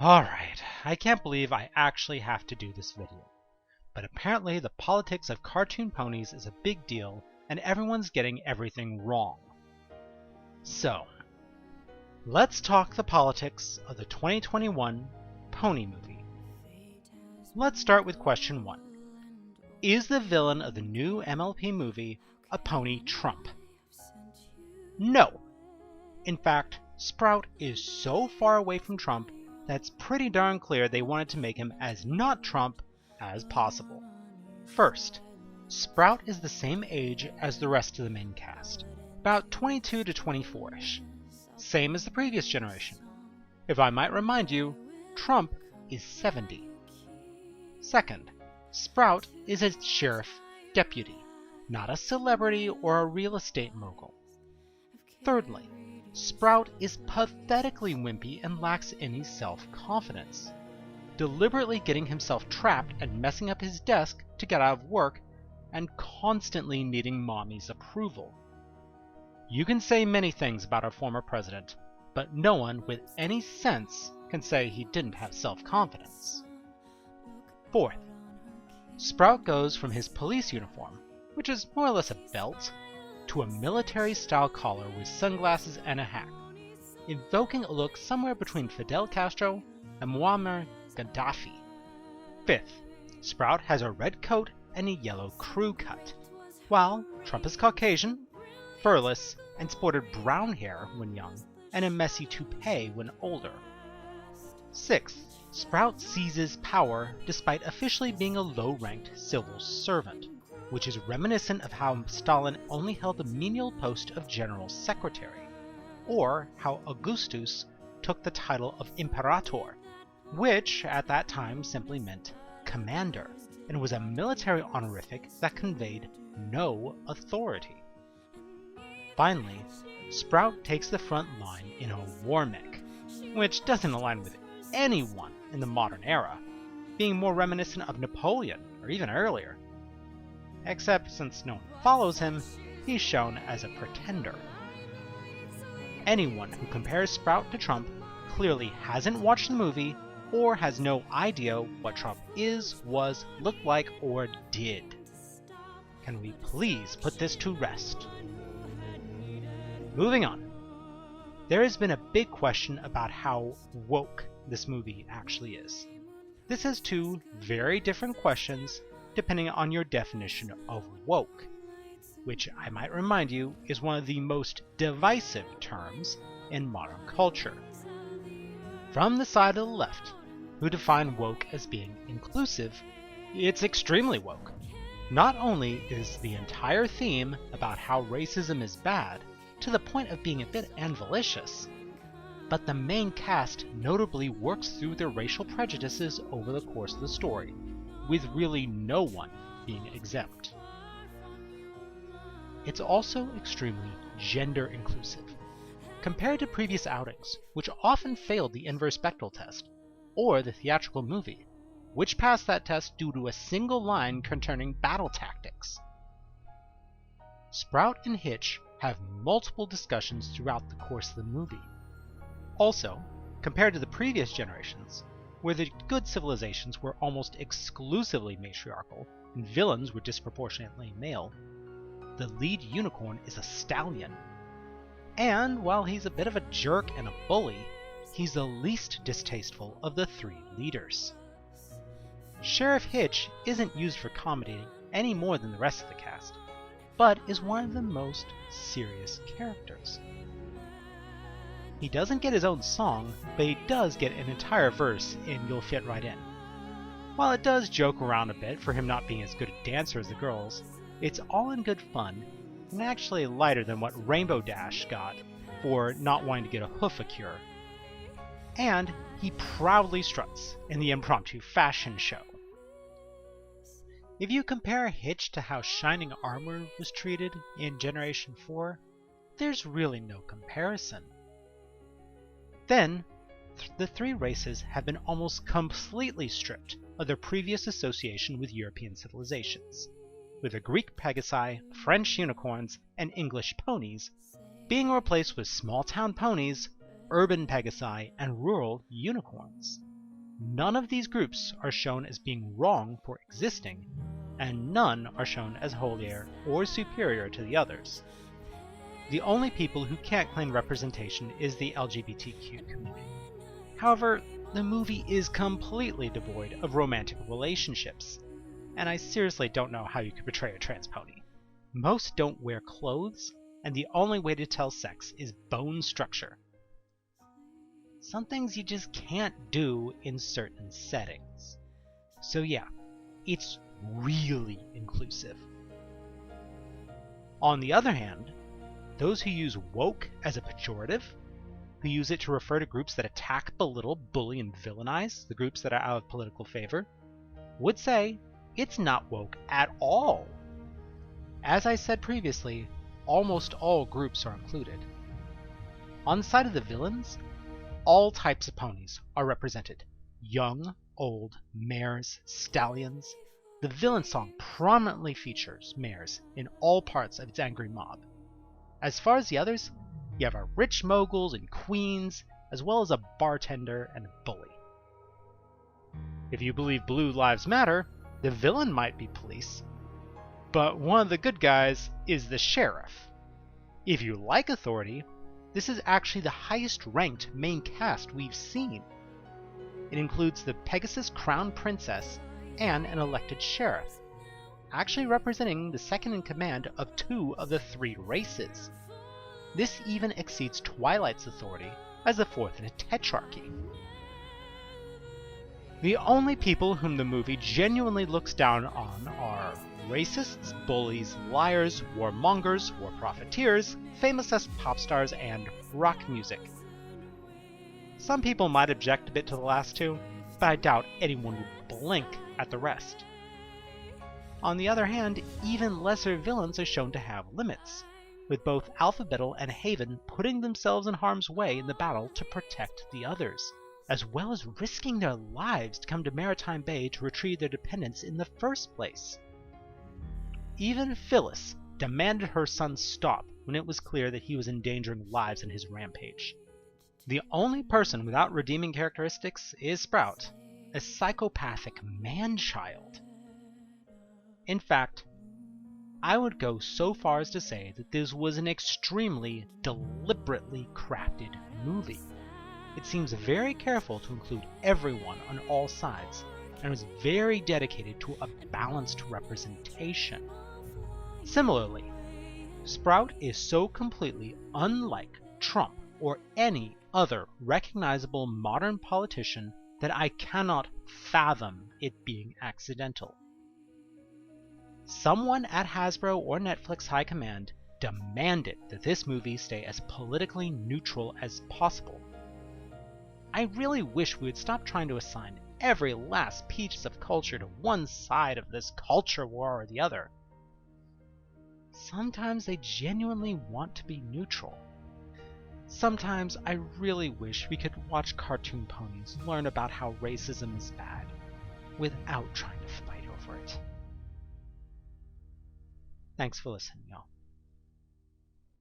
Alright, I can't believe I actually have to do this video. But apparently the politics of cartoon ponies is a big deal and everyone's getting everything wrong. So, let's talk the politics of the 2021 Pony movie. Let's start with question 1. Is the villain of the new MLP movie a pony Trump? No. In fact, Sprout is so far away from Trump that it's pretty darn clear they wanted to make him as not Trump as possible. First, Sprout is the same age as the rest of the main cast, about 22 to 24-ish, same as the previous generation. If I might remind you, Trump is 70. Second, Sprout is a sheriff deputy, not a celebrity or a real estate mogul. Thirdly, Sprout is pathetically wimpy and lacks any self-confidence, deliberately getting himself trapped and messing up his desk to get out of work and constantly needing mommy's approval. You can say many things about our former president, but no one with any sense can say he didn't have self-confidence. Fourth, Sprout goes from his police uniform, which is more or less a belt, to a military-style collar with sunglasses and a hat, invoking a look somewhere between Fidel Castro and Muammar Gaddafi. Fifth, Sprout has a red coat and a yellow crew cut, while Trump is Caucasian, furless, and sported brown hair when young, and a messy toupee when older. Sixth, Sprout seizes power despite officially being a low-ranked civil servant, which is reminiscent of how Stalin only held the menial post of general secretary, or how Augustus took the title of Imperator, which at that time simply meant commander, and was a military honorific that conveyed no authority. Finally, Sprout takes the front line in a war mech, which doesn't align with anyone in the modern era, being more reminiscent of Napoleon or even earlier. Except since no one follows him, he's shown as a pretender. Anyone who compares Sprout to Trump clearly hasn't watched the movie or has no idea what Trump is, was, looked like, or did. Can we please put this to rest? Moving on. There has been a big question about how woke this movie actually is. This has two very different questions depending on your definition of woke, which I might remind you is one of the most divisive terms in modern culture. From the side of the left, who define woke as being inclusive, it's extremely woke. Not only is the entire theme about how racism is bad, to the point of being a bit anvilicious, but the main cast notably works through their racial prejudices over the course of the story, with really no one being exempt. It's also extremely gender inclusive. Compared to previous outings, which often failed the inverse Bechdel test, or the theatrical movie, which passed that test due to a single line concerning battle tactics. Sprout and Hitch have multiple discussions throughout the course of the movie. Also, compared to the previous generations, where the good civilizations were almost exclusively matriarchal and villains were disproportionately male, the lead unicorn is a stallion. And while he's a bit of a jerk and a bully, he's the least distasteful of the three leaders. Sheriff Hitch isn't used for comedy any more than the rest of the cast, but is one of the most serious characters. He doesn't get his own song, but he does get an entire verse in You'll Fit Right In. While it does joke around a bit for him not being as good a dancer as the girls, it's all in good fun, and actually lighter than what Rainbow Dash got for not wanting to get a hoofacure. And he proudly struts in the impromptu fashion show. If you compare Hitch to how Shining Armor was treated in Generation 4, there's really no comparison. Then, the three races have been almost completely stripped of their previous association with European civilizations, with the Greek Pegasi, French unicorns, and English ponies being replaced with small-town ponies urban Pegasi, and rural unicorns. None of these groups are shown as being wrong for existing, and none are shown as holier or superior to the others. The only people who can't claim representation is the LGBTQ community. However, the movie is completely devoid of romantic relationships, and I seriously don't know how you could portray a trans pony. Most don't wear clothes, and the only way to tell sex is bone structure. Some things you just can't do in certain settings. So yeah, it's really inclusive. On the other hand, those who use woke as a pejorative, who use it to refer to groups that attack, belittle, bully, and villainize the groups that are out of political favor, would say it's not woke at all. As I said previously, almost all groups are included. On the side of the villains, all types of ponies are represented. Young, old, mares, stallions. The villain song prominently features mares in all parts of its angry mob. As far as the others, you have our rich moguls and queens, as well as a bartender and a bully. If you believe Blue Lives Matter, the villain might be police, but one of the good guys is the sheriff. If you like authority, this is actually the highest ranked main cast we've seen. It includes the Pegasus Crown Princess and an elected sheriff, actually representing the second in command of 2 of the 3 races. This even exceeds Twilight's authority as the 4th in a tetrarchy. The only people whom the movie genuinely looks down on are racists, bullies, liars, warmongers, war profiteers, famous as pop stars, and rock music. Some people might object a bit to the last 2, but I doubt anyone would blink at the rest. On the other hand, even lesser villains are shown to have limits, with both Alphabettal and Haven putting themselves in harm's way in the battle to protect the others, as well as risking their lives to come to Maritime Bay to retrieve their dependents in the first place. Even Phyllis demanded her son stop when it was clear that he was endangering lives in his rampage. The only person without redeeming characteristics is Sprout, a psychopathic man-child. In fact, I would go so far as to say that this was an extremely deliberately crafted movie. It seems very careful to include everyone on all sides, and was very dedicated to a balanced representation. Similarly, Sprout is so completely unlike Trump or any other recognizable modern politician that I cannot fathom it being accidental. Someone at Hasbro or Netflix High Command demanded that this movie stay as politically neutral as possible. I really wish we would stop trying to assign every last piece of culture to one side of this culture war or the other. Sometimes they genuinely want to be neutral. Sometimes I really wish we could watch cartoon ponies learn about how racism is bad, without trying to fight over it. Thanks for listening, y'all.